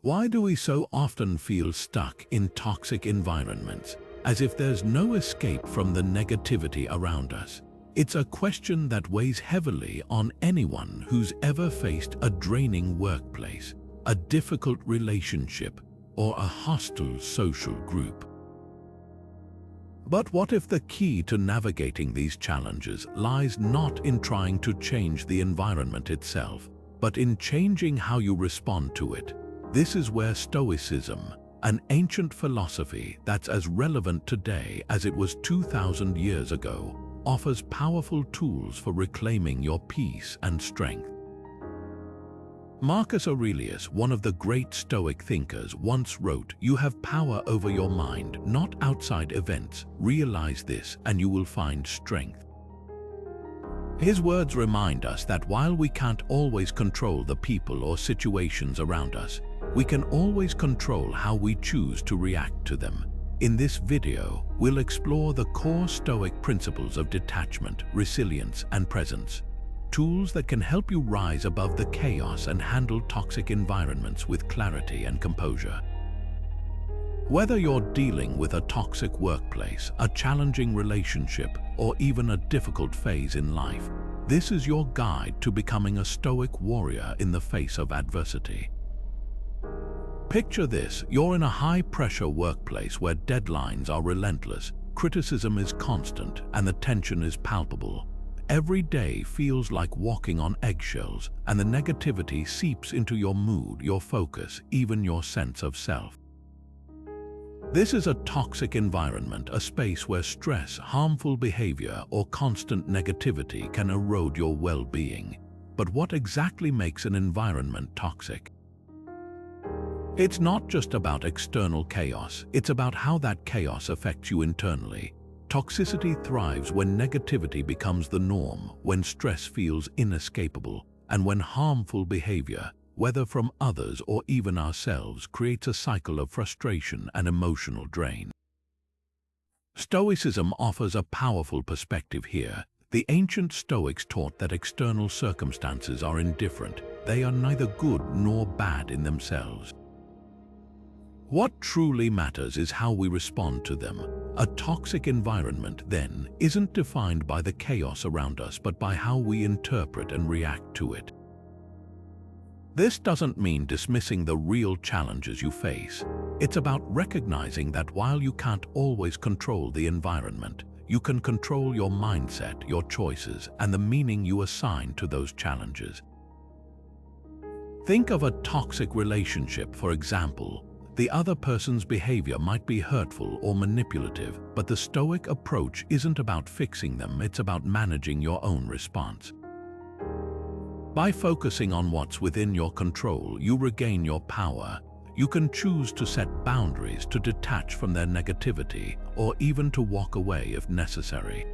Why do we so often feel stuck in toxic environments, as if there's no escape from the negativity around us? It's a question that weighs heavily on anyone who's ever faced a draining workplace, a difficult relationship, or a hostile social group. But what if the key to navigating these challenges lies not in trying to change the environment itself, but in changing how you respond to it? This is where Stoicism, an ancient philosophy that's as relevant today as it was 2,000 years ago, offers powerful tools for reclaiming your peace and strength. Marcus Aurelius, one of the great Stoic thinkers, once wrote, "You have power over your mind, not outside events. Realize this and you will find strength." His words remind us that while we can't always control the people or situations around us, we can always control how we choose to react to them. In this video, we'll explore the core Stoic principles of detachment, resilience, and presence, tools that can help you rise above the chaos and handle toxic environments with clarity and composure. Whether you're dealing with a toxic workplace, a challenging relationship, or even a difficult phase in life, this is your guide to becoming a Stoic warrior in the face of adversity. Picture this: you're in a high-pressure workplace where deadlines are relentless, criticism is constant, and the tension is palpable. Every day feels like walking on eggshells, and the negativity seeps into your mood, your focus, even your sense of self. This is a toxic environment, a space where stress, harmful behavior, or constant negativity can erode your well-being. But what exactly makes an environment toxic? It's not just about external chaos, it's about how that chaos affects you internally. Toxicity thrives when negativity becomes the norm, when stress feels inescapable, and when harmful behavior, whether from others or even ourselves, creates a cycle of frustration and emotional drain. Stoicism offers a powerful perspective here. The ancient Stoics taught that external circumstances are indifferent. They are neither good nor bad in themselves. What truly matters is how we respond to them. A toxic environment, then, isn't defined by the chaos around us, but by how we interpret and react to it. This doesn't mean dismissing the real challenges you face. It's about recognizing that while you can't always control the environment, you can control your mindset, your choices, and the meaning you assign to those challenges. Think of a toxic relationship, for example. The other person's behavior might be hurtful or manipulative, but the Stoic approach isn't about fixing them, it's about managing your own response. By focusing on what's within your control, you regain your power. You can choose to set boundaries, to detach from their negativity, or even to walk away if necessary.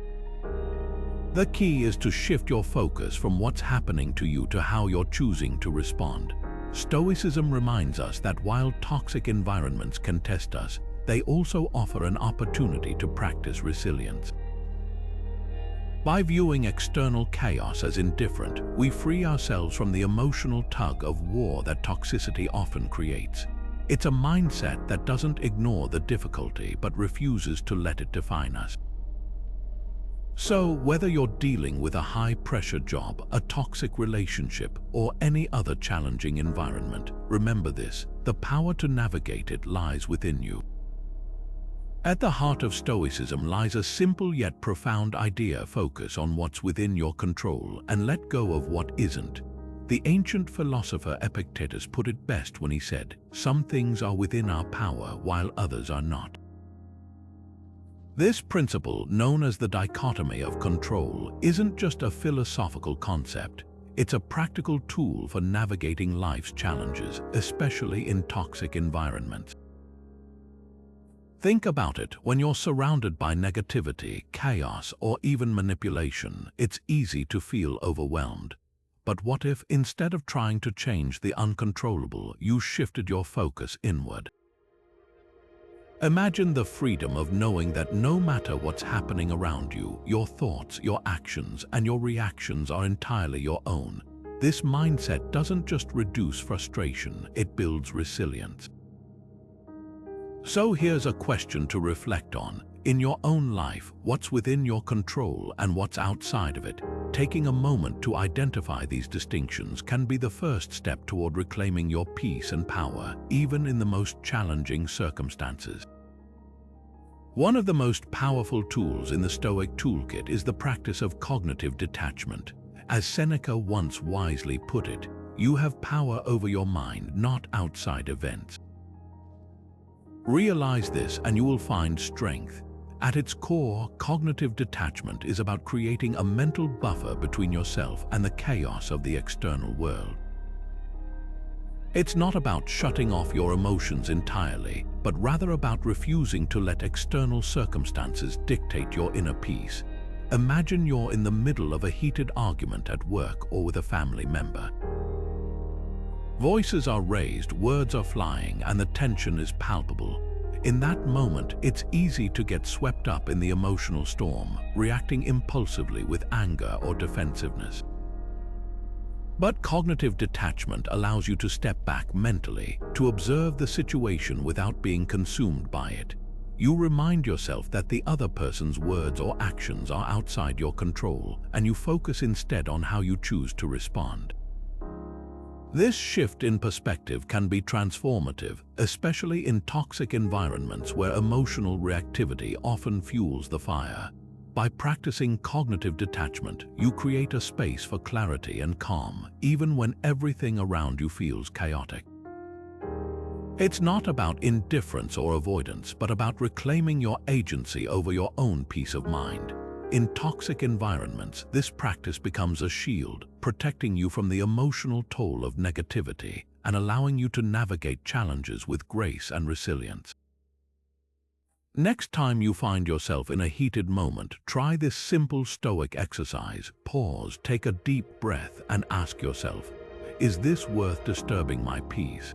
The key is to shift your focus from what's happening to you to how you're choosing to respond. Stoicism reminds us that while toxic environments can test us, they also offer an opportunity to practice resilience. By viewing external chaos as indifferent, we free ourselves from the emotional tug of war that toxicity often creates. It's a mindset that doesn't ignore the difficulty but refuses to let it define us. So, whether you're dealing with a high-pressure job, a toxic relationship, or any other challenging environment, remember this: the power to navigate it lies within you. At the heart of Stoicism lies a simple yet profound idea: focus on what's within your control and let go of what isn't. The ancient philosopher Epictetus put it best when he said, "Some things are within our power while others are not." This principle, known as the Dichotomy of Control, isn't just a philosophical concept. It's a practical tool for navigating life's challenges, especially in toxic environments. Think about it: when you're surrounded by negativity, chaos, or even manipulation, it's easy to feel overwhelmed. But what if, instead of trying to change the uncontrollable, you shifted your focus inward? Imagine the freedom of knowing that no matter what's happening around you, your thoughts, your actions, and your reactions are entirely your own. This mindset doesn't just reduce frustration, it builds resilience. So here's a question to reflect on. In your own life, what's within your control and what's outside of it? Taking a moment to identify these distinctions can be the first step toward reclaiming your peace and power, even in the most challenging circumstances. One of the most powerful tools in the Stoic toolkit is the practice of cognitive detachment. As Seneca once wisely put it, you have power over your mind, not outside events. Realize this and you will find strength. At its core, cognitive detachment is about creating a mental buffer between yourself and the chaos of the external world. It's not about shutting off your emotions entirely, but rather about refusing to let external circumstances dictate your inner peace. Imagine you're in the middle of a heated argument at work or with a family member. Voices are raised, words are flying, and the tension is palpable. In that moment, it's easy to get swept up in the emotional storm, reacting impulsively with anger or defensiveness. But cognitive detachment allows you to step back mentally, to observe the situation without being consumed by it. You remind yourself that the other person's words or actions are outside your control, and you focus instead on how you choose to respond. This shift in perspective can be transformative, especially in toxic environments where emotional reactivity often fuels the fire. By practicing cognitive detachment, you create a space for clarity and calm, even when everything around you feels chaotic. It's not about indifference or avoidance, but about reclaiming your agency over your own peace of mind. In toxic environments, this practice becomes a shield, protecting you from the emotional toll of negativity and allowing you to navigate challenges with grace and resilience. Next time you find yourself in a heated moment, try this simple Stoic exercise. Pause, take a deep breath, and ask yourself, is this worth disturbing my peace?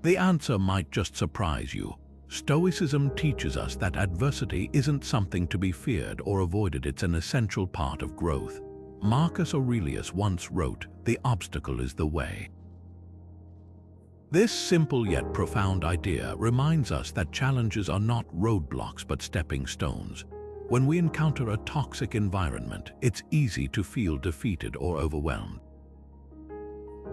The answer might just surprise you. Stoicism teaches us that adversity isn't something to be feared or avoided, it's an essential part of growth. Marcus Aurelius once wrote, "The obstacle is the way." This simple yet profound idea reminds us that challenges are not roadblocks but stepping stones. When we encounter a toxic environment, it's easy to feel defeated or overwhelmed.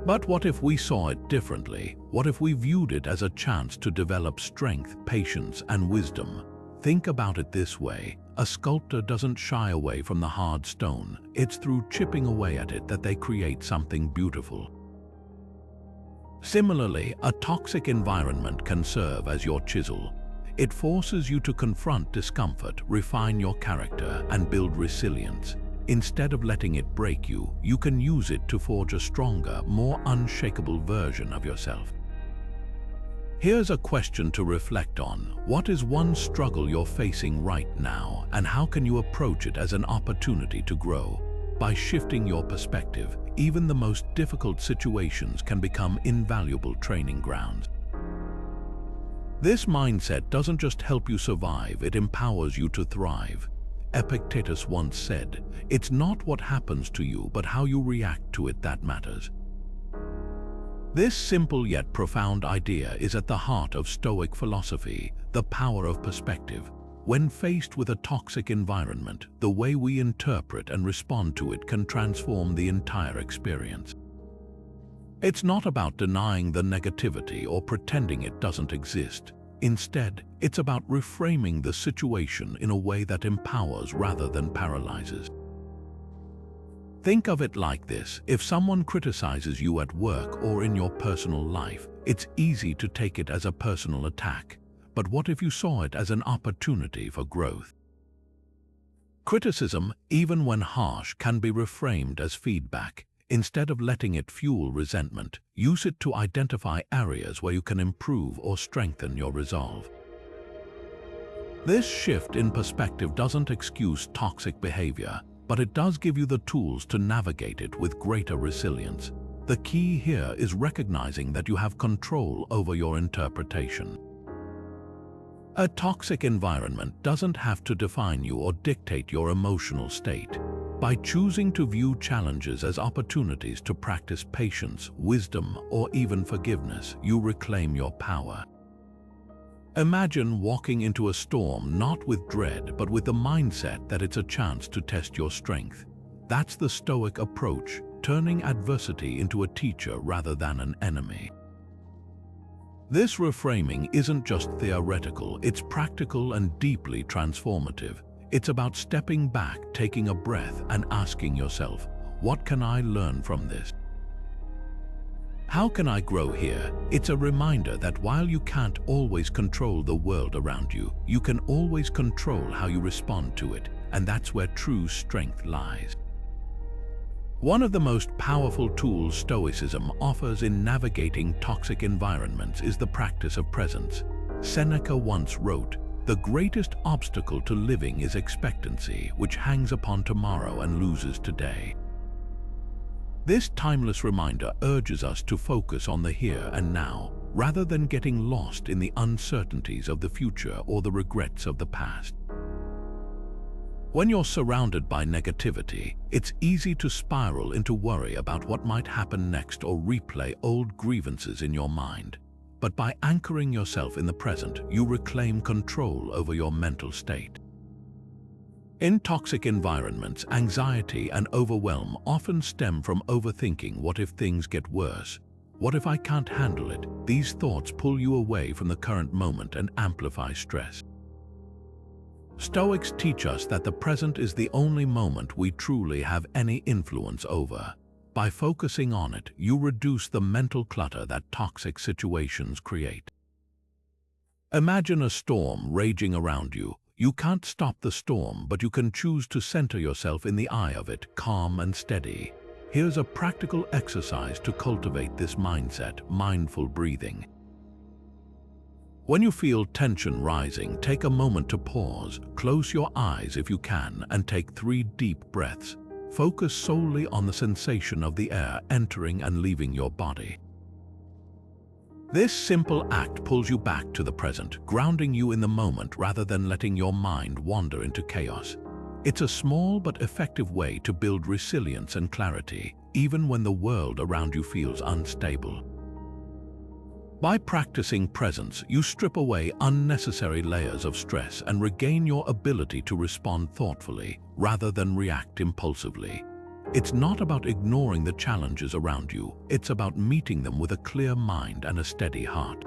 But what if we saw it differently? What if we viewed it as a chance to develop strength, patience, and wisdom? Think about it this way. A sculptor doesn't shy away from the hard stone. It's through chipping away at it that they create something beautiful. Similarly, a toxic environment can serve as your chisel. It forces you to confront discomfort, refine your character, and build resilience. Instead of letting it break you, you can use it to forge a stronger, more unshakable version of yourself. Here's a question to reflect on. What is one struggle you're facing right now, and how can you approach it as an opportunity to grow? By shifting your perspective, even the most difficult situations can become invaluable training grounds. This mindset doesn't just help you survive, it empowers you to thrive. Epictetus once said, "It's not what happens to you, but how you react to it that matters." This simple yet profound idea is at the heart of Stoic philosophy, the power of perspective. When faced with a toxic environment, the way we interpret and respond to it can transform the entire experience. It's not about denying the negativity or pretending it doesn't exist. Instead, it's about reframing the situation in a way that empowers rather than paralyzes. Think of it like this: if someone criticizes you at work or in your personal life, it's easy to take it as a personal attack. But what if you saw it as an opportunity for growth? Criticism, even when harsh, can be reframed as feedback. Instead of letting it fuel resentment, use it to identify areas where you can improve or strengthen your resolve. This shift in perspective doesn't excuse toxic behavior, but it does give you the tools to navigate it with greater resilience. The key here is recognizing that you have control over your interpretation. A toxic environment doesn't have to define you or dictate your emotional state. By choosing to view challenges as opportunities to practice patience, wisdom, or even forgiveness, you reclaim your power. Imagine walking into a storm not with dread, but with the mindset that it's a chance to test your strength. That's the Stoic approach, turning adversity into a teacher rather than an enemy. This reframing isn't just theoretical, it's practical and deeply transformative. It's about stepping back, taking a breath, and asking yourself, what can I learn from this? How can I grow here? It's a reminder that while you can't always control the world around you, you can always control how you respond to it, and that's where true strength lies. One of the most powerful tools Stoicism offers in navigating toxic environments is the practice of presence. Seneca once wrote, "The greatest obstacle to living is expectancy, which hangs upon tomorrow and loses today." This timeless reminder urges us to focus on the here and now, rather than getting lost in the uncertainties of the future or the regrets of the past. When you're surrounded by negativity, it's easy to spiral into worry about what might happen next or replay old grievances in your mind. But by anchoring yourself in the present, you reclaim control over your mental state. In toxic environments, anxiety and overwhelm often stem from overthinking. What if things get worse? What if I can't handle it? These thoughts pull you away from the current moment and amplify stress. Stoics teach us that the present is the only moment we truly have any influence over. By focusing on it, you reduce the mental clutter that toxic situations create. Imagine a storm raging around you. You can't stop the storm, but you can choose to center yourself in the eye of it, calm and steady. Here's a practical exercise to cultivate this mindset: mindful breathing. When you feel tension rising, take a moment to pause, close your eyes if you can, and take 3 deep breaths. Focus solely on the sensation of the air entering and leaving your body. This simple act pulls you back to the present, grounding you in the moment rather than letting your mind wander into chaos. It's a small but effective way to build resilience and clarity, even when the world around you feels unstable. By practicing presence, you strip away unnecessary layers of stress and regain your ability to respond thoughtfully rather than react impulsively. It's not about ignoring the challenges around you, it's about meeting them with a clear mind and a steady heart.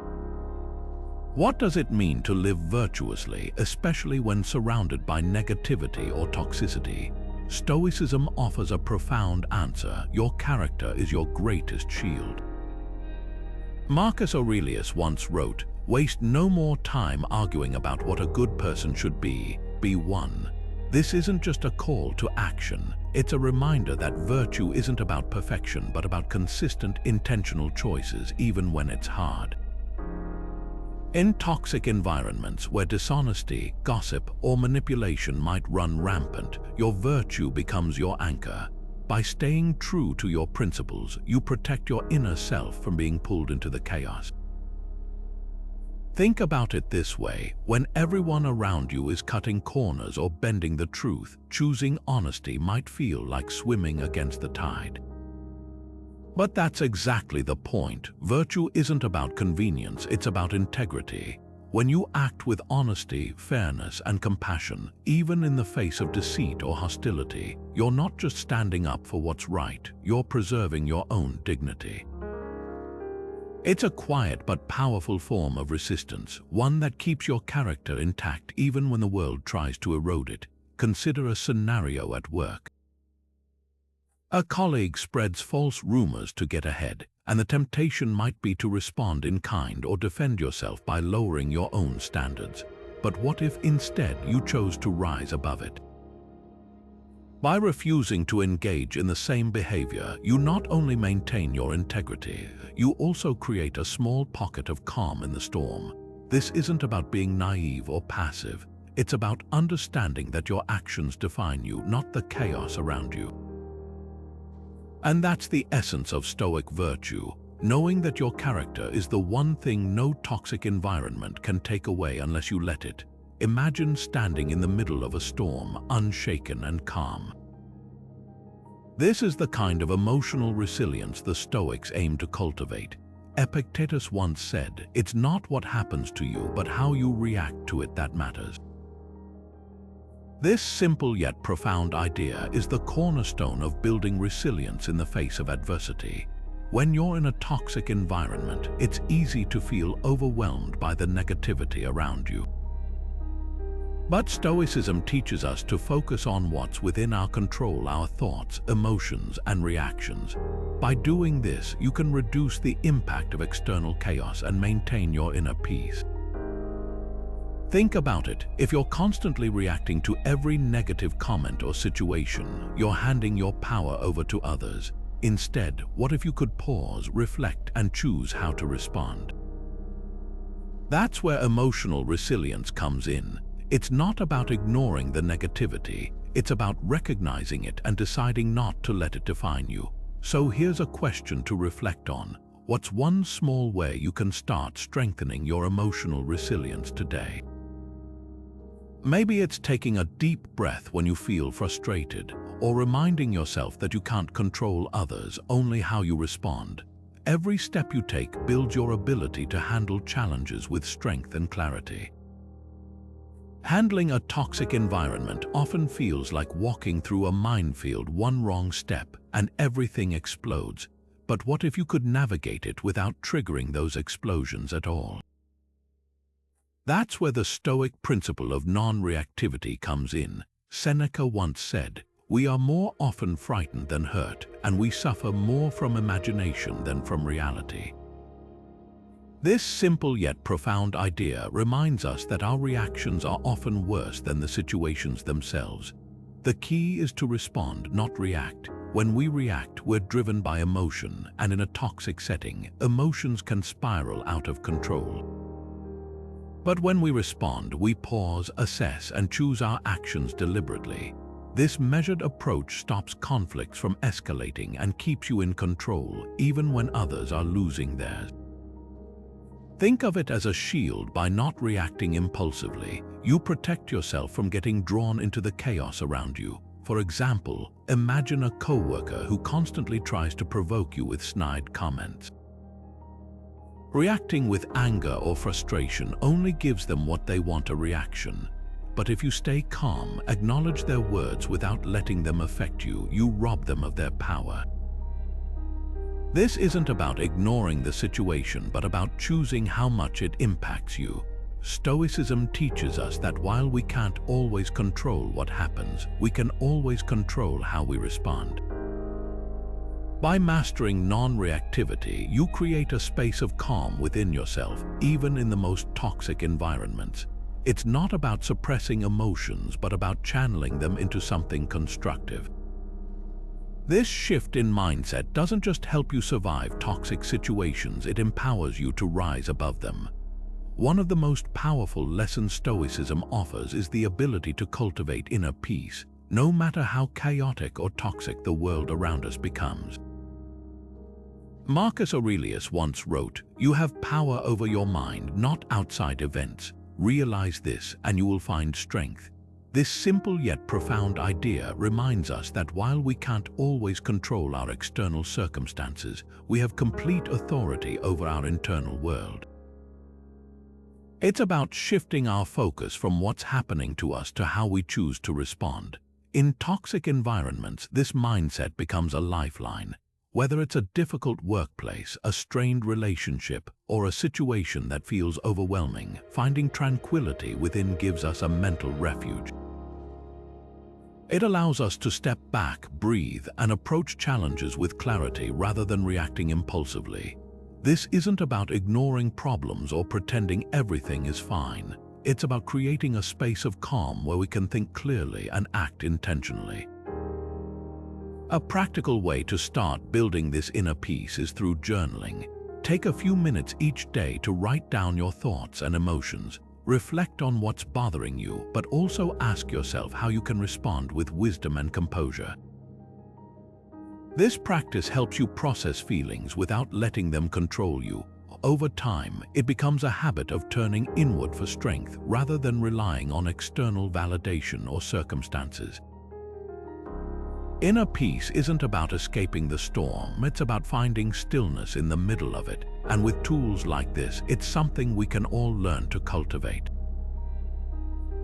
What does it mean to live virtuously, especially when surrounded by negativity or toxicity? Stoicism offers a profound answer: your character is your greatest shield. Marcus Aurelius once wrote, "Waste no more time arguing about what a good person should be one." This isn't just a call to action, it's a reminder that virtue isn't about perfection but about consistent, intentional choices even when it's hard. In toxic environments where dishonesty, gossip, or manipulation might run rampant, your virtue becomes your anchor. By staying true to your principles, you protect your inner self from being pulled into the chaos. Think about it this way: when everyone around you is cutting corners or bending the truth, choosing honesty might feel like swimming against the tide. But that's exactly the point. Virtue isn't about convenience, it's about integrity. When you act with honesty, fairness, and compassion, even in the face of deceit or hostility, you're not just standing up for what's right, you're preserving your own dignity. It's a quiet but powerful form of resistance, one that keeps your character intact even when the world tries to erode it. Consider a scenario at work. A colleague spreads false rumors to get ahead, and the temptation might be to respond in kind or defend yourself by lowering your own standards. But what if instead you chose to rise above it? By refusing to engage in the same behavior, you not only maintain your integrity, you also create a small pocket of calm in the storm. This isn't about being naive or passive. It's about understanding that your actions define you, not the chaos around you. And that's the essence of Stoic virtue, knowing that your character is the one thing no toxic environment can take away unless you let it. Imagine standing in the middle of a storm, unshaken and calm. This is the kind of emotional resilience the Stoics aim to cultivate. Epictetus once said, "It's not what happens to you, but how you react to it that matters." This simple yet profound idea is the cornerstone of building resilience in the face of adversity. When you're in a toxic environment, it's easy to feel overwhelmed by the negativity around you. But Stoicism teaches us to focus on what's within our control, our thoughts, emotions, and reactions. By doing this, you can reduce the impact of external chaos and maintain your inner peace. Think about it. If you're constantly reacting to every negative comment or situation, you're handing your power over to others. Instead, what if you could pause, reflect, and choose how to respond? That's where emotional resilience comes in. It's not about ignoring the negativity, it's about recognizing it and deciding not to let it define you. So here's a question to reflect on. What's one small way you can start strengthening your emotional resilience today? Maybe it's taking a deep breath when you feel frustrated, or reminding yourself that you can't control others, only how you respond. Every step you take builds your ability to handle challenges with strength and clarity. Handling a toxic environment often feels like walking through a minefield. One wrong step and everything explodes. But what if you could navigate it without triggering those explosions at all? That's where the Stoic principle of non-reactivity comes in. Seneca once said, "We are more often frightened than hurt, and we suffer more from imagination than from reality." This simple yet profound idea reminds us that our reactions are often worse than the situations themselves. The key is to respond, not react. When we react, we're driven by emotion, and in a toxic setting, emotions can spiral out of control. But when we respond, we pause, assess, and choose our actions deliberately. This measured approach stops conflicts from escalating and keeps you in control, even when others are losing theirs. Think of it as a shield. By not reacting impulsively, you protect yourself from getting drawn into the chaos around you. For example, imagine a coworker who constantly tries to provoke you with snide comments. Reacting with anger or frustration only gives them what they want, a reaction. But if you stay calm, acknowledge their words without letting them affect you, you rob them of their power. This isn't about ignoring the situation, but about choosing how much it impacts you. Stoicism teaches us that while we can't always control what happens, we can always control how we respond. By mastering non-reactivity, you create a space of calm within yourself, even in the most toxic environments. It's not about suppressing emotions, but about channeling them into something constructive. This shift in mindset doesn't just help you survive toxic situations, it empowers you to rise above them. One of the most powerful lessons Stoicism offers is the ability to cultivate inner peace, no matter how chaotic or toxic the world around us becomes. Marcus Aurelius once wrote, "You have power over your mind, not outside events. Realize this, and you will find strength." This simple yet profound idea reminds us that while we can't always control our external circumstances, we have complete authority over our internal world. It's about shifting our focus from what's happening to us to how we choose to respond. In toxic environments, this mindset becomes a lifeline. Whether it's a difficult workplace, a strained relationship, or a situation that feels overwhelming, finding tranquility within gives us a mental refuge. It allows us to step back, breathe, and approach challenges with clarity rather than reacting impulsively. This isn't about ignoring problems or pretending everything is fine. It's about creating a space of calm where we can think clearly and act intentionally. A practical way to start building this inner peace is through journaling. Take a few minutes each day to write down your thoughts and emotions. Reflect on what's bothering you, but also ask yourself how you can respond with wisdom and composure. This practice helps you process feelings without letting them control you. Over time, it becomes a habit of turning inward for strength rather than relying on external validation or circumstances. Inner peace isn't about escaping the storm, it's about finding stillness in the middle of it. And with tools like this, it's something we can all learn to cultivate.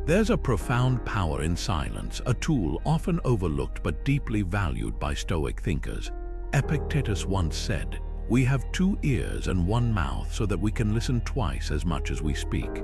There's a profound power in silence, a tool often overlooked but deeply valued by Stoic thinkers. Epictetus once said, "We have 2 ears and 1 mouth so that we can listen twice as much as we speak."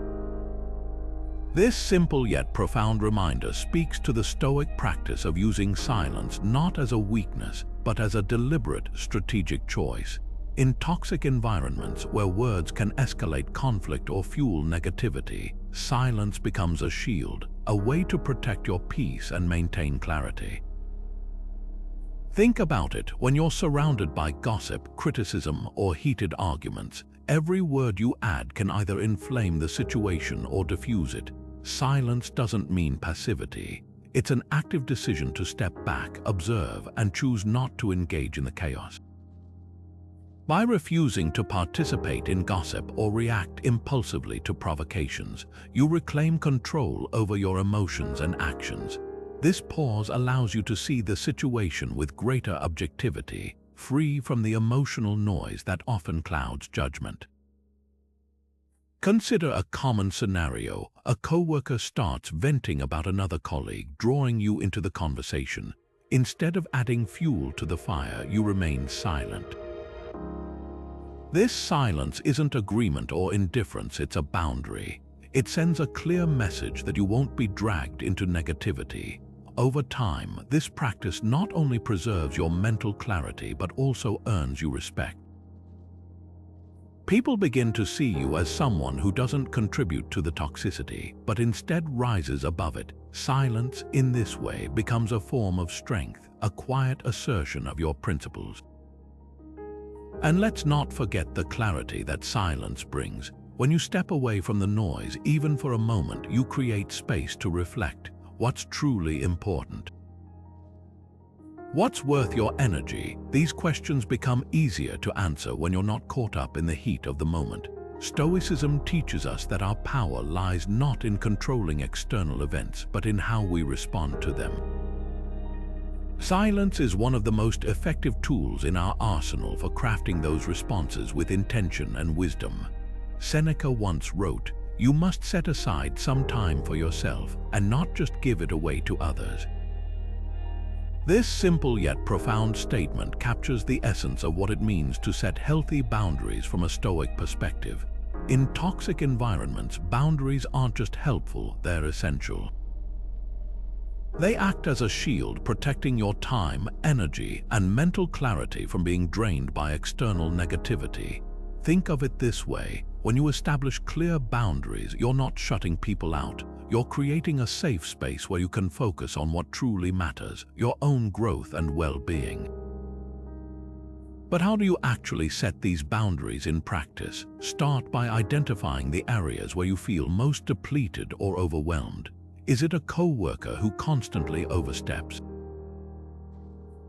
This simple yet profound reminder speaks to the Stoic practice of using silence not as a weakness, but as a deliberate, strategic choice. In toxic environments where words can escalate conflict or fuel negativity, silence becomes a shield, a way to protect your peace and maintain clarity. Think about it: when you're surrounded by gossip, criticism, or heated arguments, every word you add can either inflame the situation or diffuse it. Silence doesn't mean passivity. It's an active decision to step back, observe, and choose not to engage in the chaos. By refusing to participate in gossip or react impulsively to provocations, you reclaim control over your emotions and actions. This pause allows you to see the situation with greater objectivity, free from the emotional noise that often clouds judgment. Consider a common scenario. A coworker starts venting about another colleague, drawing you into the conversation. Instead of adding fuel to the fire, you remain silent. This silence isn't agreement or indifference, it's a boundary. It sends a clear message that you won't be dragged into negativity. Over time, this practice not only preserves your mental clarity but also earns you respect. People begin to see you as someone who doesn't contribute to the toxicity, but instead rises above it. Silence, in this way, becomes a form of strength, a quiet assertion of your principles. And let's not forget the clarity that silence brings. When you step away from the noise, even for a moment, you create space to reflect. What's truly important? What's worth your energy? These questions become easier to answer when you're not caught up in the heat of the moment. Stoicism teaches us that our power lies not in controlling external events, but in how we respond to them. Silence is one of the most effective tools in our arsenal for crafting those responses with intention and wisdom. Seneca once wrote, "You must set aside some time for yourself and not just give it away to others." This simple yet profound statement captures the essence of what it means to set healthy boundaries from a Stoic perspective. In toxic environments, boundaries aren't just helpful, they're essential. They act as a shield, protecting your time, energy, and mental clarity from being drained by external negativity. Think of it this way: when you establish clear boundaries, you're not shutting people out. You're creating a safe space where you can focus on what truly matters, your own growth and well-being. But how do you actually set these boundaries in practice? Start by identifying the areas where you feel most depleted or overwhelmed. Is it a coworker who constantly oversteps?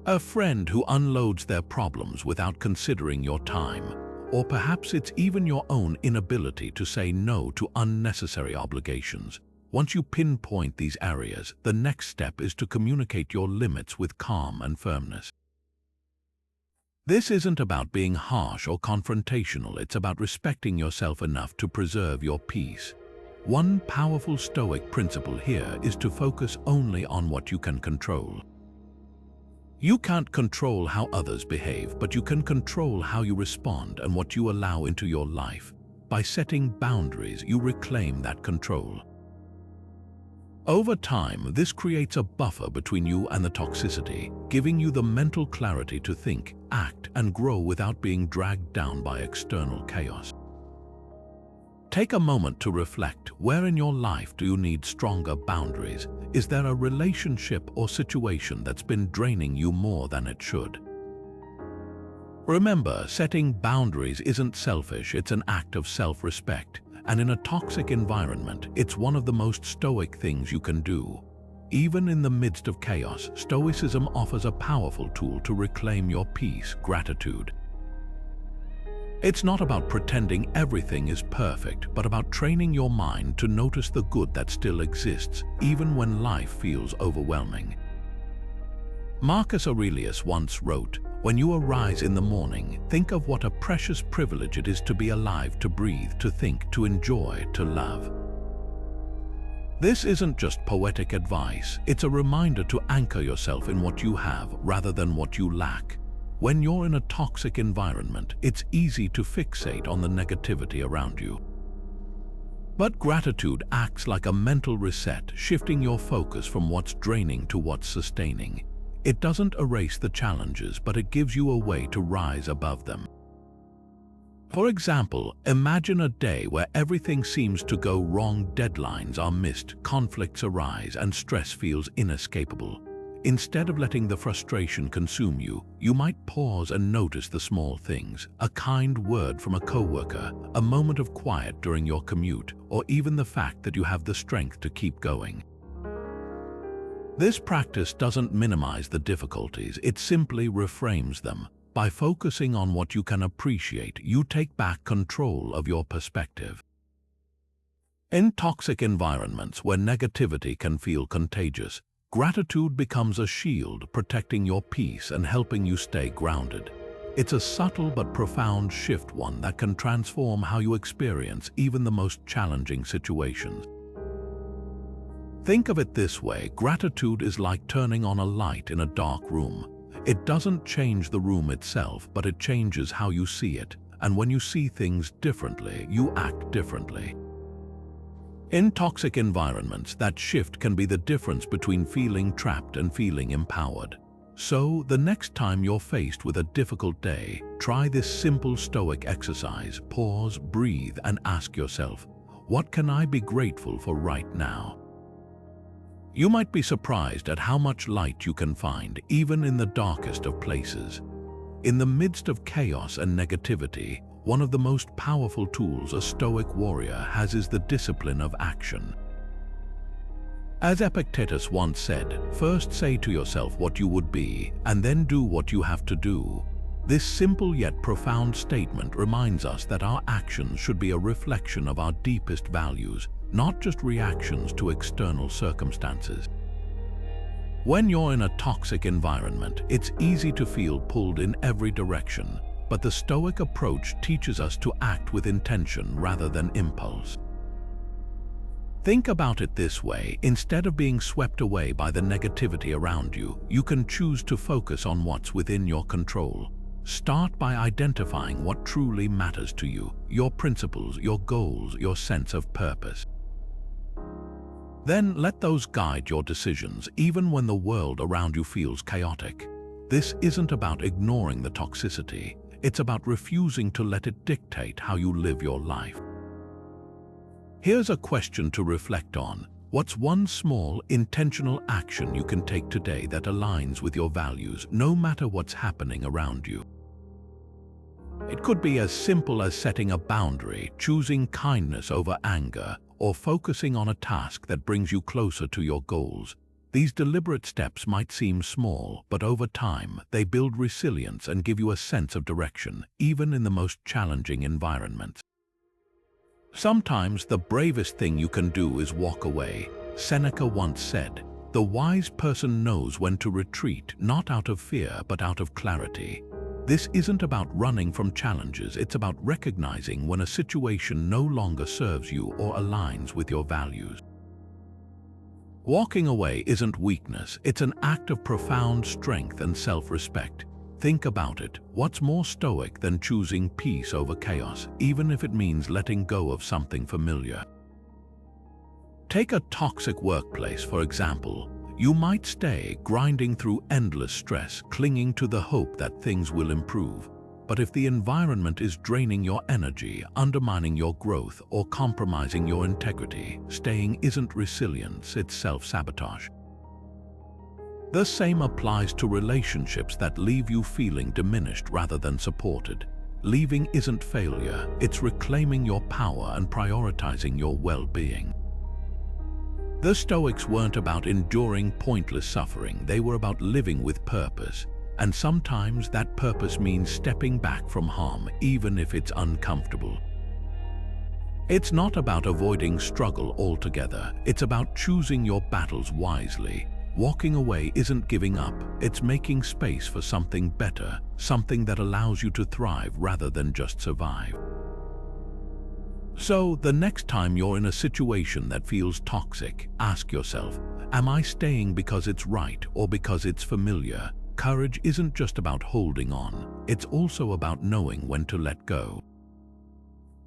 A friend who unloads their problems without considering your time? Or perhaps it's even your own inability to say no to unnecessary obligations. Once you pinpoint these areas, the next step is to communicate your limits with calm and firmness. This isn't about being harsh or confrontational, it's about respecting yourself enough to preserve your peace. One powerful Stoic principle here is to focus only on what you can control. You can't control how others behave, but you can control how you respond and what you allow into your life. By setting boundaries, you reclaim that control. Over time, this creates a buffer between you and the toxicity, giving you the mental clarity to think, act, and grow without being dragged down by external chaos. Take a moment to reflect. Where in your life do you need stronger boundaries? Is there a relationship or situation that's been draining you more than it should? Remember, setting boundaries isn't selfish, it's an act of self-respect. And in a toxic environment, it's one of the most Stoic things you can do. Even in the midst of chaos, Stoicism offers a powerful tool to reclaim your peace: gratitude. It's not about pretending everything is perfect, but about training your mind to notice the good that still exists, even when life feels overwhelming. Marcus Aurelius once wrote, "When you arise in the morning, think of what a precious privilege it is to be alive, to breathe, to think, to enjoy, to love." This isn't just poetic advice, it's a reminder to anchor yourself in what you have rather than what you lack. When you're in a toxic environment, it's easy to fixate on the negativity around you. But gratitude acts like a mental reset, shifting your focus from what's draining to what's sustaining. It doesn't erase the challenges, but it gives you a way to rise above them. For example, imagine a day where everything seems to go wrong, deadlines are missed, conflicts arise, and stress feels inescapable. Instead of letting the frustration consume you, you might pause and notice the small things: a kind word from a coworker, a moment of quiet during your commute, or even the fact that you have the strength to keep going. This practice doesn't minimize the difficulties, it simply reframes them. By focusing on what you can appreciate, you take back control of your perspective. In toxic environments where negativity can feel contagious, gratitude becomes a shield, protecting your peace and helping you stay grounded. It's a subtle but profound shift, one that can transform how you experience even the most challenging situations. Think of it this way: gratitude is like turning on a light in a dark room. It doesn't change the room itself, but it changes how you see it. And when you see things differently, you act differently. In toxic environments, that shift can be the difference between feeling trapped and feeling empowered. So, the next time you're faced with a difficult day, try this simple Stoic exercise. Pause, breathe, and ask yourself, what can I be grateful for right now? You might be surprised at how much light you can find, even in the darkest of places. In the midst of chaos and negativity, one of the most powerful tools a Stoic warrior has is the discipline of action. As Epictetus once said, "First say to yourself what you would be, and then do what you have to do." This simple yet profound statement reminds us that our actions should be a reflection of our deepest values, not just reactions to external circumstances. When you're in a toxic environment, it's easy to feel pulled in every direction, but the Stoic approach teaches us to act with intention rather than impulse. Think about it this way: instead of being swept away by the negativity around you, you can choose to focus on what's within your control. Start by identifying what truly matters to you: your principles, your goals, your sense of purpose. Then let those guide your decisions, even when the world around you feels chaotic. This isn't about ignoring the toxicity, it's about refusing to let it dictate how you live your life. Here's a question to reflect on. What's one small, intentional action you can take today that aligns with your values, no matter what's happening around you? It could be as simple as setting a boundary, choosing kindness over anger, or focusing on a task that brings you closer to your goals. These deliberate steps might seem small, but over time, they build resilience and give you a sense of direction, even in the most challenging environments. Sometimes the bravest thing you can do is walk away. Seneca once said, "The wise person knows when to retreat, not out of fear, but out of clarity." This isn't about running from challenges, it's about recognizing when a situation no longer serves you or aligns with your values. Walking away isn't weakness, it's an act of profound strength and self-respect. Think about it: what's more stoic than choosing peace over chaos, even if it means letting go of something familiar? Take a toxic workplace, for example. You might stay grinding through endless stress, clinging to the hope that things will improve. But if the environment is draining your energy, undermining your growth, or compromising your integrity, staying isn't resilience, it's self-sabotage. The same applies to relationships that leave you feeling diminished rather than supported. Leaving isn't failure, it's reclaiming your power and prioritizing your well-being. The Stoics weren't about enduring pointless suffering, they were about living with purpose. And sometimes that purpose means stepping back from harm, even if it's uncomfortable. It's not about avoiding struggle altogether, it's about choosing your battles wisely. walking away isn't giving up, it's making space for something better, something that allows you to thrive rather than just survive. So, the next time you're in a situation that feels toxic, ask yourself, am I staying because it's right or because it's familiar? Courage isn't just about holding on, it's also about knowing when to let go.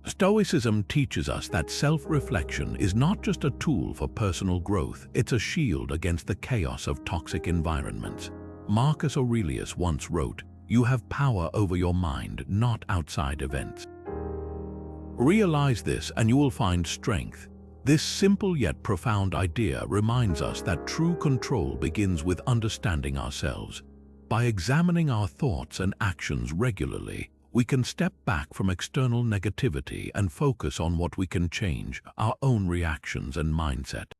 Stoicism teaches us that self-reflection is not just a tool for personal growth, it's a shield against the chaos of toxic environments. Marcus Aurelius once wrote, "You have power over your mind, not outside events." Realize this and you will find strength. This simple yet profound idea reminds us that true control begins with understanding ourselves. By examining our thoughts and actions regularly, we can step back from external negativity and focus on what we can change, our own reactions and mindset.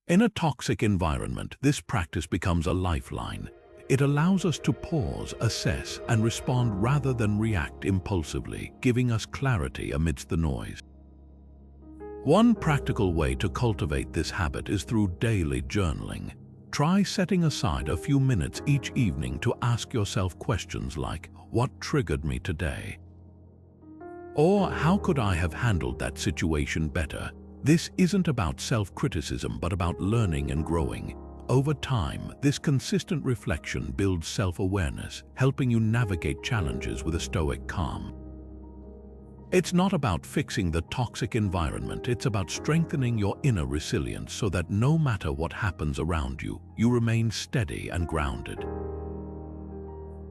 In a toxic environment, this practice becomes a lifeline. It allows us to pause, assess, and respond rather than react impulsively, giving us clarity amidst the noise. One practical way to cultivate this habit is through daily journaling. Try setting aside a few minutes each evening to ask yourself questions like, "What triggered me today?" Or, "How could I have handled that situation better?" This isn't about self-criticism but about learning and growing. Over time, this consistent reflection builds self-awareness, helping you navigate challenges with a stoic calm. It's not about fixing the toxic environment, it's about strengthening your inner resilience so that no matter what happens around you, you remain steady and grounded.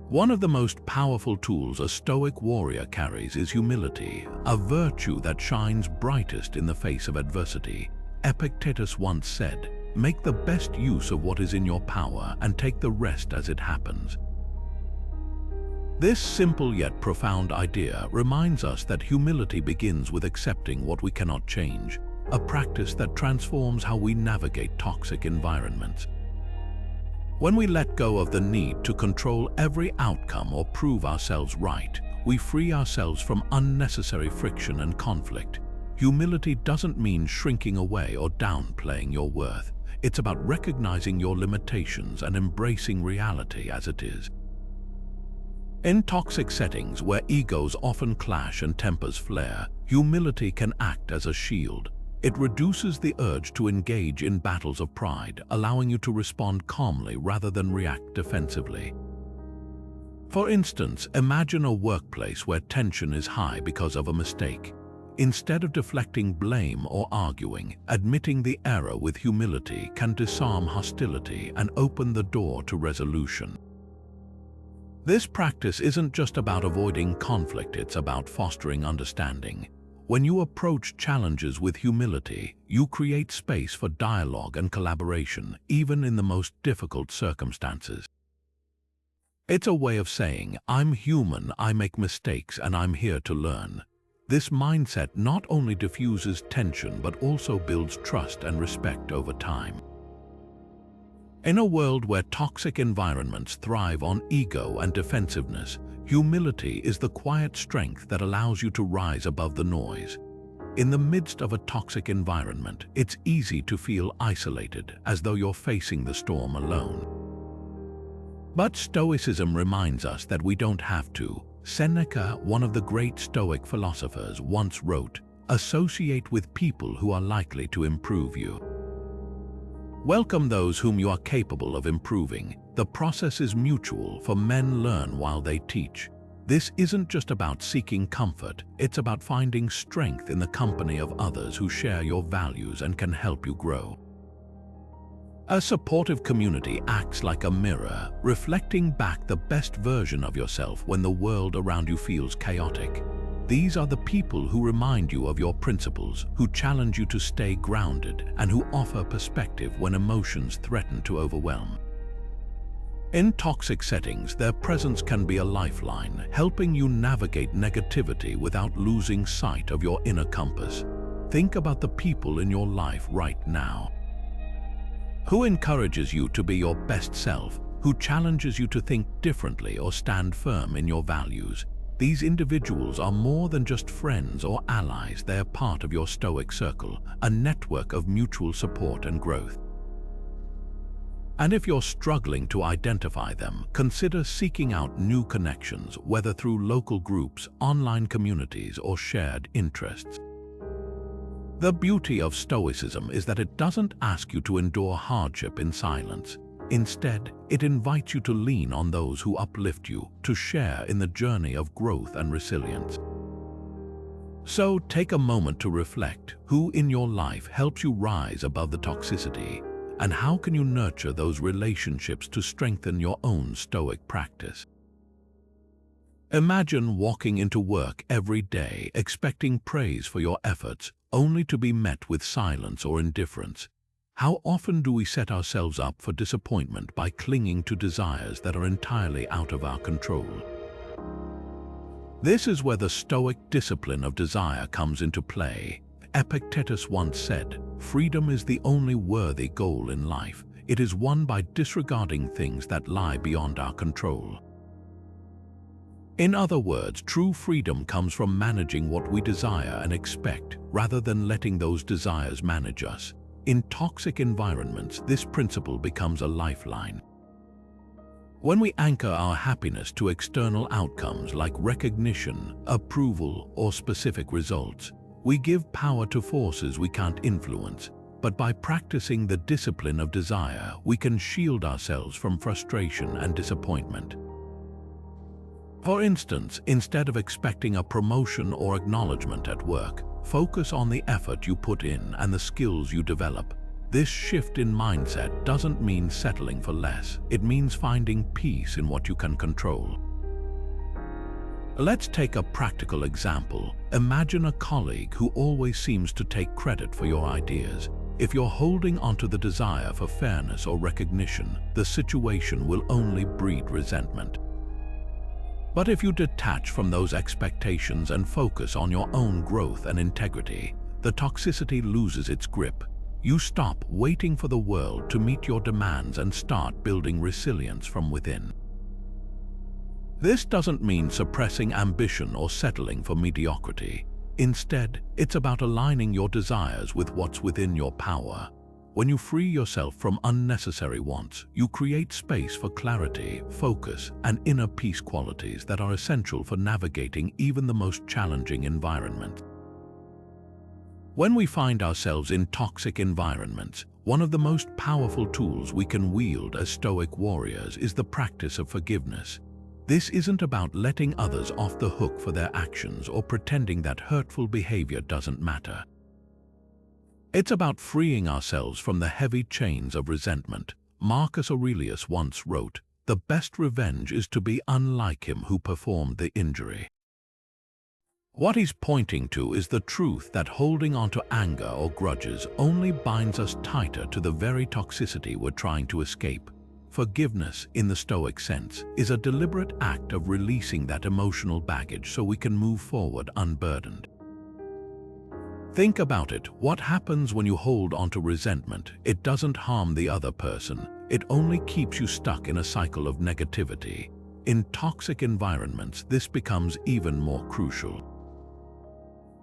One of the most powerful tools a Stoic warrior carries is humility, a virtue that shines brightest in the face of adversity. Epictetus once said, "Make the best use of what is in your power and take the rest as it happens." This simple yet profound idea reminds us that humility begins with accepting what we cannot change, a practice that transforms how we navigate toxic environments. When we let go of the need to control every outcome or prove ourselves right, we free ourselves from unnecessary friction and conflict. Humility doesn't mean shrinking away or downplaying your worth. It's about recognizing your limitations and embracing reality as it is. In toxic settings where egos often clash and tempers flare, humility can act as a shield. It reduces the urge to engage in battles of pride, allowing you to respond calmly rather than react defensively. For instance, imagine a workplace where tension is high because of a mistake. Instead of deflecting blame or arguing, admitting the error with humility can disarm hostility and open the door to resolution. This practice isn't just about avoiding conflict, it's about fostering understanding. When you approach challenges with humility, you create space for dialogue and collaboration, even in the most difficult circumstances. It's a way of saying, "I'm human, I make mistakes, and I'm here to learn." This mindset not only diffuses tension but also builds trust and respect over time. In a world where toxic environments thrive on ego and defensiveness, humility is the quiet strength that allows you to rise above the noise. In the midst of a toxic environment, it's easy to feel isolated, as though you're facing the storm alone. But Stoicism reminds us that we don't have to. Seneca, one of the great Stoic philosophers, once wrote, "Associate with people who are likely to improve you." Welcome those whom you are capable of improving. The process is mutual, for men learn while they teach. This isn't just about seeking comfort, it's about finding strength in the company of others who share your values and can help you grow. A supportive community acts like a mirror, reflecting back the best version of yourself when the world around you feels chaotic. These are the people who remind you of your principles, who challenge you to stay grounded, and who offer perspective when emotions threaten to overwhelm. In toxic settings, their presence can be a lifeline, helping you navigate negativity without losing sight of your inner compass. Think about the people in your life right now. Who encourages you to be your best self? Who challenges you to think differently or stand firm in your values? These individuals are more than just friends or allies, they are part of your Stoic circle, a network of mutual support and growth. And if you're struggling to identify them, consider seeking out new connections, whether through local groups, online communities, or shared interests. The beauty of Stoicism is that it doesn't ask you to endure hardship in silence. Instead, it invites you to lean on those who uplift you, to share in the journey of growth and resilience. So take a moment to reflect: who in your life helps you rise above the toxicity? And how can you nurture those relationships to strengthen your own Stoic practice? Imagine walking into work every day expecting praise for your efforts, only to be met with silence or indifference. How often do we set ourselves up for disappointment by clinging to desires that are entirely out of our control? This is where the Stoic discipline of desire comes into play. Epictetus once said, "Freedom is the only worthy goal in life. It is won by disregarding things that lie beyond our control." In other words, true freedom comes from managing what we desire and expect, rather than letting those desires manage us. In toxic environments, this principle becomes a lifeline. When we anchor our happiness to external outcomes like recognition, approval, or specific results, we give power to forces we can't influence. But by practicing the discipline of desire, we can shield ourselves from frustration and disappointment. For instance, instead of expecting a promotion or acknowledgement at work, focus on the effort you put in and the skills you develop. This shift in mindset doesn't mean settling for less. It means finding peace in what you can control. Let's take a practical example. Imagine a colleague who always seems to take credit for your ideas. If you're holding onto the desire for fairness or recognition, the situation will only breed resentment. But if you detach from those expectations and focus on your own growth and integrity, the toxicity loses its grip. You stop waiting for the world to meet your demands and start building resilience from within. This doesn't mean suppressing ambition or settling for mediocrity. Instead, it's about aligning your desires with what's within your power. When you free yourself from unnecessary wants, you create space for clarity, focus, and inner peace, qualities that are essential for navigating even the most challenging environments. When we find ourselves in toxic environments, one of the most powerful tools we can wield as Stoic warriors is the practice of forgiveness. This isn't about letting others off the hook for their actions or pretending that hurtful behavior doesn't matter. It's about freeing ourselves from the heavy chains of resentment. Marcus Aurelius once wrote, "The best revenge is to be unlike him who performed the injury." What he's pointing to is the truth that holding on to anger or grudges only binds us tighter to the very toxicity we're trying to escape. Forgiveness, in the Stoic sense, is a deliberate act of releasing that emotional baggage so we can move forward unburdened. Think about it. What happens when you hold onto resentment? It doesn't harm the other person. It only keeps you stuck in a cycle of negativity. In toxic environments, this becomes even more crucial.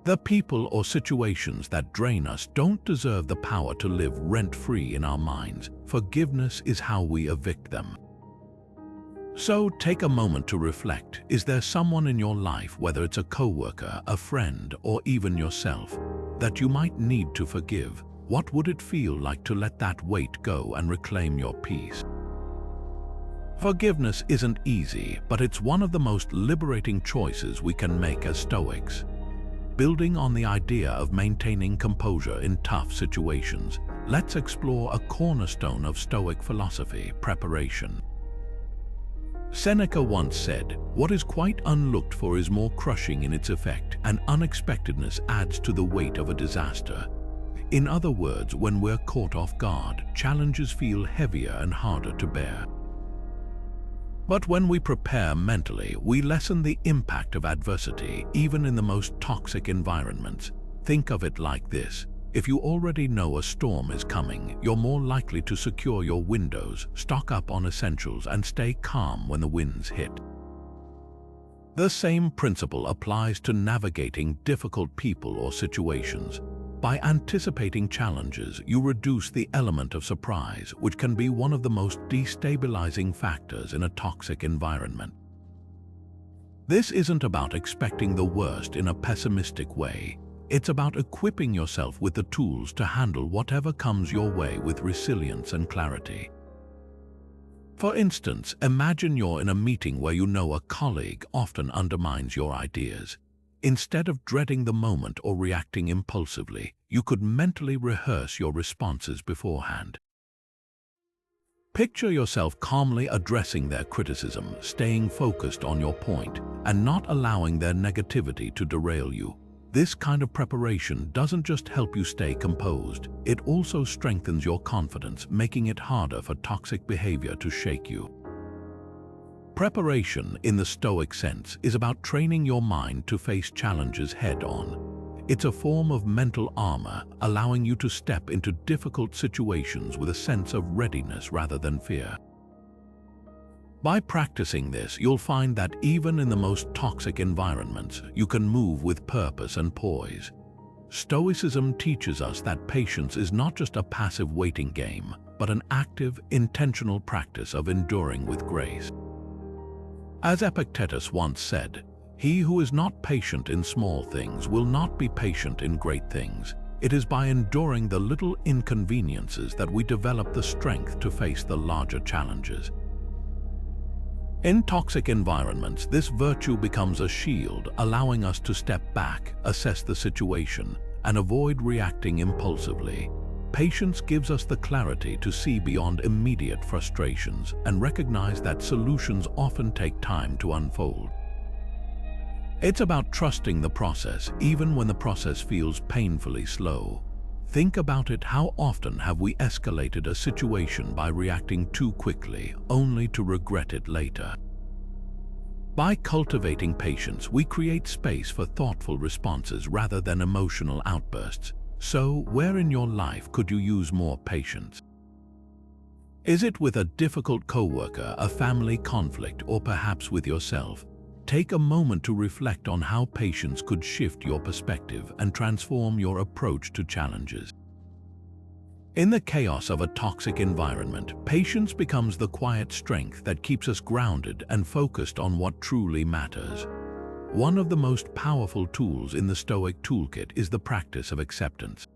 The people or situations that drain us don't deserve the power to live rent-free in our minds. Forgiveness is how we evict them. So take a moment to reflect. Is there someone in your life, whether it's a coworker, a friend, or even yourself, that you might need to forgive? What would it feel like to let that weight go and reclaim your peace? Forgiveness isn't easy, but it's one of the most liberating choices we can make as Stoics. Building on the idea of maintaining composure in tough situations, let's explore a cornerstone of Stoic philosophy: preparation. Seneca once said, "What is quite unlooked for is more crushing in its effect, and unexpectedness adds to the weight of a disaster." In other words, when we're caught off guard, challenges feel heavier and harder to bear. But when we prepare mentally, we lessen the impact of adversity, even in the most toxic environments. Think of it like this: if you already know a storm is coming, you're more likely to secure your windows, stock up on essentials, and stay calm when the winds hit. The same principle applies to navigating difficult people or situations. By anticipating challenges, you reduce the element of surprise, which can be one of the most destabilizing factors in a toxic environment. This isn't about expecting the worst in a pessimistic way. It's about equipping yourself with the tools to handle whatever comes your way with resilience and clarity. For instance, imagine you're in a meeting where you know a colleague often undermines your ideas. Instead of dreading the moment or reacting impulsively, you could mentally rehearse your responses beforehand. Picture yourself calmly addressing their criticism, staying focused on your point, and not allowing their negativity to derail you. This kind of preparation doesn't just help you stay composed, it also strengthens your confidence, making it harder for toxic behavior to shake you. Preparation, in the Stoic sense, is about training your mind to face challenges head-on. It's a form of mental armor, allowing you to step into difficult situations with a sense of readiness rather than fear. By practicing this, you'll find that even in the most toxic environments, you can move with purpose and poise. Stoicism teaches us that patience is not just a passive waiting game, but an active, intentional practice of enduring with grace. As Epictetus once said, "He who is not patient in small things will not be patient in great things." It is by enduring the little inconveniences that we develop the strength to face the larger challenges. In toxic environments, this virtue becomes a shield, allowing us to step back, assess the situation, and avoid reacting impulsively. Patience gives us the clarity to see beyond immediate frustrations and recognize that solutions often take time to unfold. It's about trusting the process, even when the process feels painfully slow. Think about it: how often have we escalated a situation by reacting too quickly, only to regret it later? By cultivating patience, we create space for thoughtful responses rather than emotional outbursts. So, where in your life could you use more patience? Is it with a difficult coworker, a family conflict, or perhaps with yourself? Take a moment to reflect on how patience could shift your perspective and transform your approach to challenges. In the chaos of a toxic environment, patience becomes the quiet strength that keeps us grounded and focused on what truly matters. One of the most powerful tools in the Stoic toolkit is the practice of acceptance.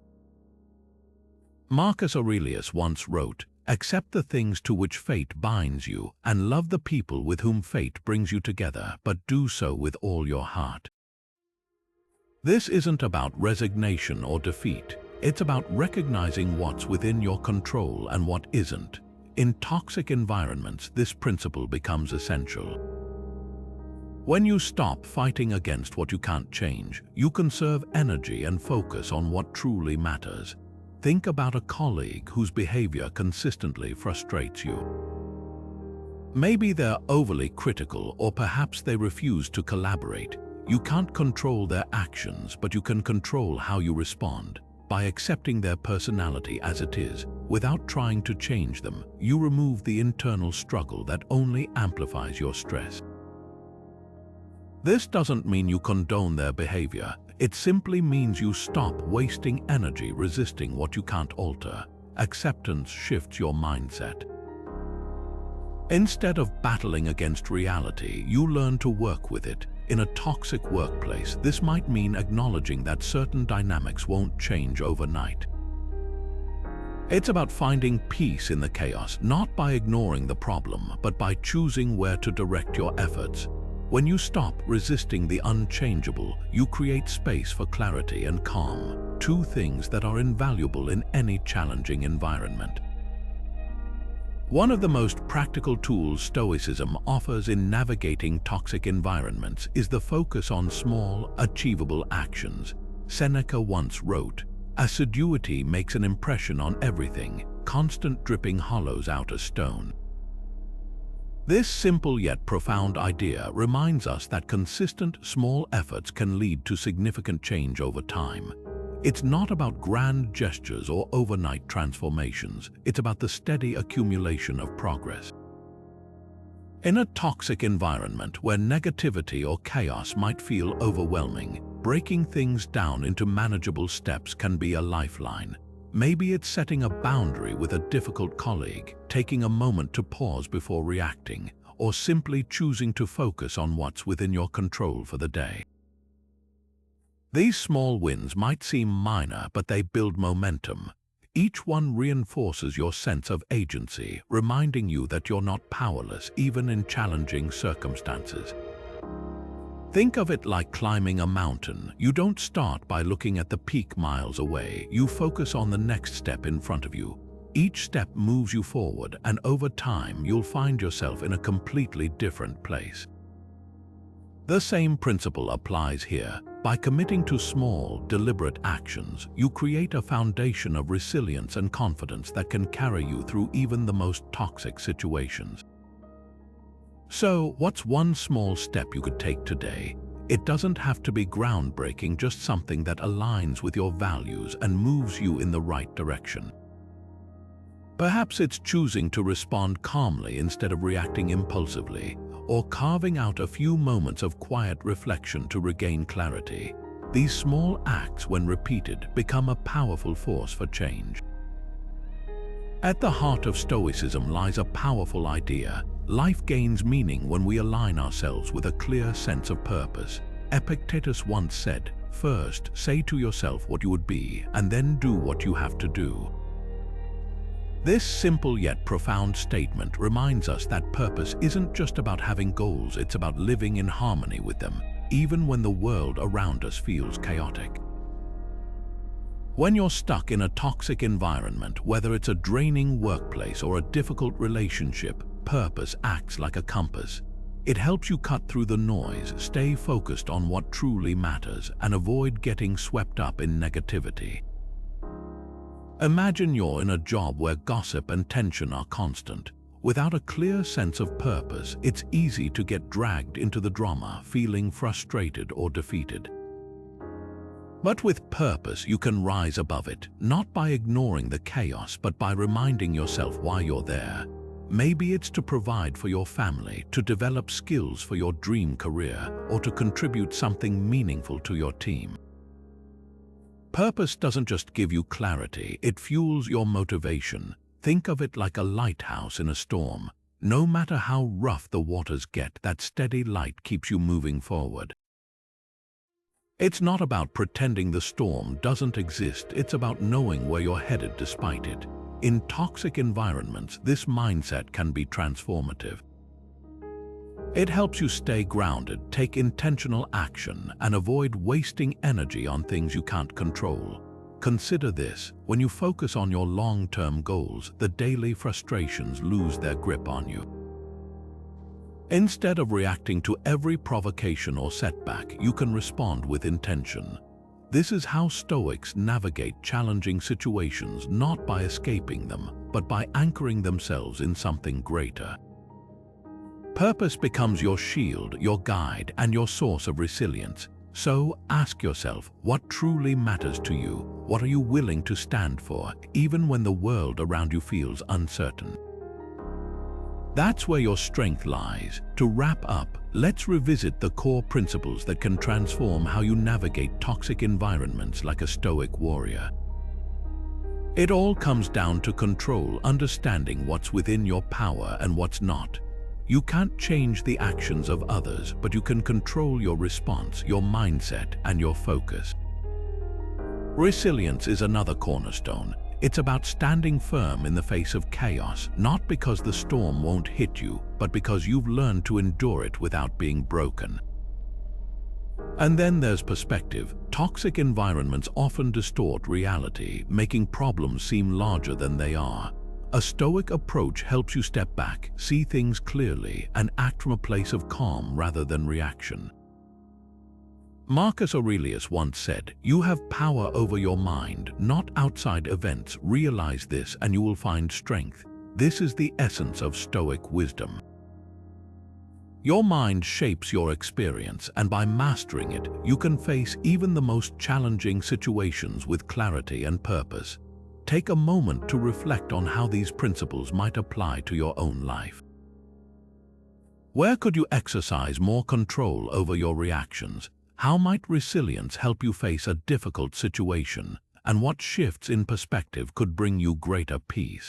Marcus Aurelius once wrote, "Accept the things to which fate binds you, and love the people with whom fate brings you together, but do so with all your heart." This isn't about resignation or defeat. It's about recognizing what's within your control and what isn't. In toxic environments, this principle becomes essential. When you stop fighting against what you can't change, you conserve energy and focus on what truly matters. Think about a colleague whose behavior consistently frustrates you. Maybe they're overly critical, or perhaps they refuse to collaborate. You can't control their actions, but you can control how you respond. By accepting their personality as it is, without trying to change them, you remove the internal struggle that only amplifies your stress. This doesn't mean you condone their behavior. It simply means you stop wasting energy resisting what you can't alter. Acceptance shifts your mindset. Instead of battling against reality, you learn to work with it. In a toxic workplace, this might mean acknowledging that certain dynamics won't change overnight. It's about finding peace in the chaos, not by ignoring the problem, but by choosing where to direct your efforts. When you stop resisting the unchangeable, you create space for clarity and calm, two things that are invaluable in any challenging environment. One of the most practical tools Stoicism offers in navigating toxic environments is the focus on small, achievable actions. Seneca once wrote, "Assiduity makes an impression on everything, constant dripping hollows out a stone." This simple yet profound idea reminds us that consistent, small efforts can lead to significant change over time. It's not about grand gestures or overnight transformations. It's about the steady accumulation of progress. In a toxic environment where negativity or chaos might feel overwhelming, breaking things down into manageable steps can be a lifeline. Maybe it's setting a boundary with a difficult colleague, taking a moment to pause before reacting, or simply choosing to focus on what's within your control for the day. These small wins might seem minor, but they build momentum. Each one reinforces your sense of agency, reminding you that you're not powerless even in challenging circumstances. Think of it like climbing a mountain. You don't start by looking at the peak miles away. You focus on the next step in front of you. Each step moves you forward, and over time you'll find yourself in a completely different place. The same principle applies here. By committing to small, deliberate actions, you create a foundation of resilience and confidence that can carry you through even the most toxic situations. So, what's one small step you could take today? It doesn't have to be groundbreaking, just something that aligns with your values and moves you in the right direction. Perhaps it's choosing to respond calmly instead of reacting impulsively, or carving out a few moments of quiet reflection to regain clarity. These small acts, when repeated, become a powerful force for change. At the heart of Stoicism lies a powerful idea. Life gains meaning when we align ourselves with a clear sense of purpose. Epictetus once said, "First, say to yourself what you would be, and then do what you have to do." This simple yet profound statement reminds us that purpose isn't just about having goals, it's about living in harmony with them, even when the world around us feels chaotic. When you're stuck in a toxic environment, whether it's a draining workplace or a difficult relationship, purpose acts like a compass. It helps you cut through the noise, stay focused on what truly matters, and avoid getting swept up in negativity. Imagine you're in a job where gossip and tension are constant. Without a clear sense of purpose, it's easy to get dragged into the drama, feeling frustrated or defeated. But with purpose, you can rise above it, not by ignoring the chaos, but by reminding yourself why you're there. Maybe it's to provide for your family, to develop skills for your dream career, or to contribute something meaningful to your team. Purpose doesn't just give you clarity, it fuels your motivation. Think of it like a lighthouse in a storm. No matter how rough the waters get, that steady light keeps you moving forward. It's not about pretending the storm doesn't exist, it's about knowing where you're headed despite it. In toxic environments, this mindset can be transformative. It helps you stay grounded, take intentional action, and avoid wasting energy on things you can't control. Consider this: when you focus on your long-term goals, the daily frustrations lose their grip on you. Instead of reacting to every provocation or setback, you can respond with intention. This is how Stoics navigate challenging situations, not by escaping them, but by anchoring themselves in something greater. Purpose becomes your shield, your guide, and your source of resilience. So ask yourself, what truly matters to you? What are you willing to stand for, even when the world around you feels uncertain? That's where your strength lies. To wrap up, let's revisit the core principles that can transform how you navigate toxic environments like a Stoic warrior. It all comes down to control, understanding what's within your power and what's not. You can't change the actions of others, but you can control your response, your mindset, and your focus. Resilience is another cornerstone. It's about standing firm in the face of chaos, not because the storm won't hit you, but because you've learned to endure it without being broken. And then there's perspective. Toxic environments often distort reality, making problems seem larger than they are. A Stoic approach helps you step back, see things clearly, and act from a place of calm rather than reaction. Marcus Aurelius once said, "You have power over your mind, not outside events. Realize this and you will find strength." This is the essence of Stoic wisdom. Your mind shapes your experience, and by mastering it, you can face even the most challenging situations with clarity and purpose. Take a moment to reflect on how these principles might apply to your own life. Where could you exercise more control over your reactions? How might resilience help you face a difficult situation, and what shifts in perspective could bring you greater peace?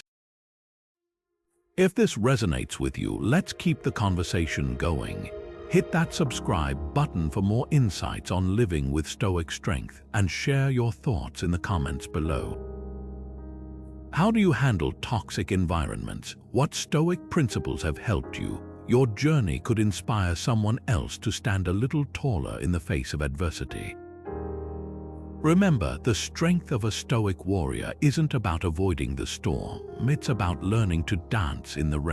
If this resonates with you, let's keep the conversation going. Hit that subscribe button for more insights on living with Stoic strength and share your thoughts in the comments below. How do you handle toxic environments? What Stoic principles have helped you? Your journey could inspire someone else to stand a little taller in the face of adversity. Remember, the strength of a Stoic warrior isn't about avoiding the storm, it's about learning to dance in the rain.